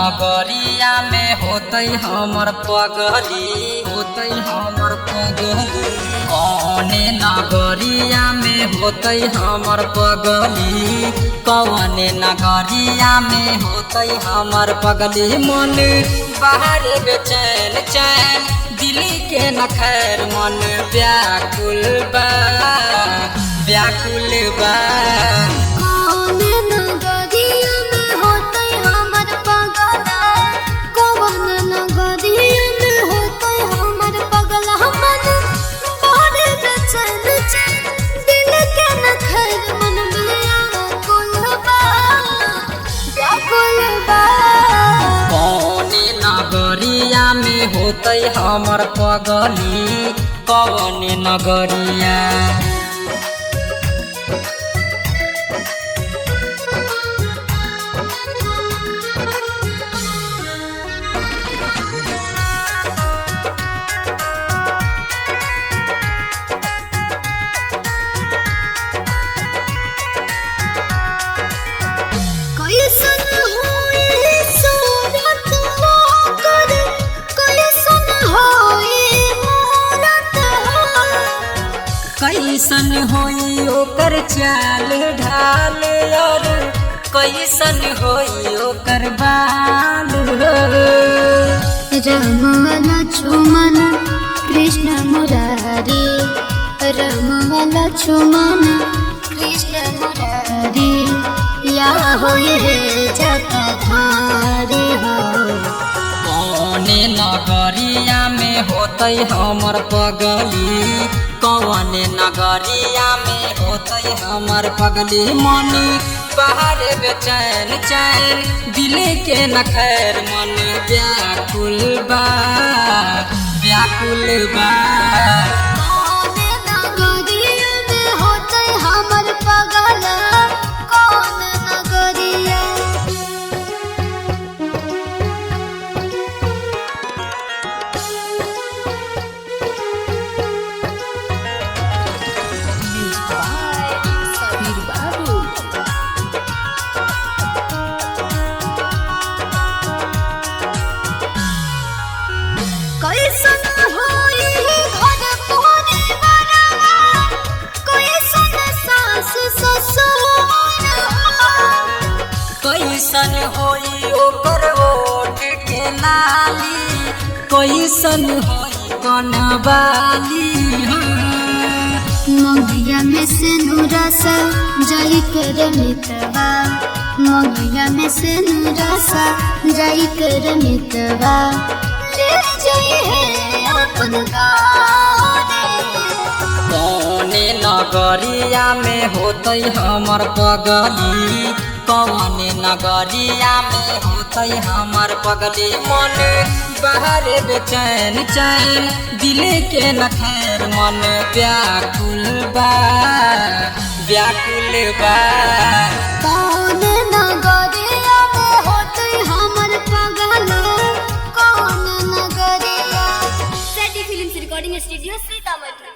नगरिया में होते हमर पगली, होते हमर पगली। कौने नगरिया में होते हमर पगली, कौने नगरिया में होते हमर पगली। मन बाहर बेचैन चैन दिल्ली के न खैर, मन व्याकुल बा व्याकुल बा। में होते हमर पगली, कौने नगरिया। कैसन होई ओकर चाल ढाल, और कैसन होई ओकर बाल। राम लक्ष्मण कृष्ण मुरारी, राम लक्ष्मण कृष्ण मुरारी, या होई रे जटाधारी हो। कौने नगरिया में होते हमर पगली, कौने नगरिया में होते हमर पगली। मन बाहर बेचैन चैन दिल्ली के न खैर, मन व्याकुल बा व्याकुल बा। कौने नगरिया में होते हमर पगला, कौन नगरिया। कैसन होई घर परिवारवा, कैसन सास ससुर, कैसन होई ओकर ओठ के लाली, कैसन होई कनवाली। मंगिया में से नुरसा जाई कर मितवा, मंगिया में से नुरसा जाई कर मितवा, ले जाई है अपन गाँव। कौने नगरिया में होते हमर पगली, कौने नगरिया में होते हमर पगली। मन बाहर बेचैन चैन दिल्ली के न खैर, मन व्याकुल बा व्याकुल बा। कौने नगरिया में होते हमर पगला, कौन नगरिया। सेटी फिल्म्स रिकॉर्डिंग स्टूडियो सीतामढ़ी।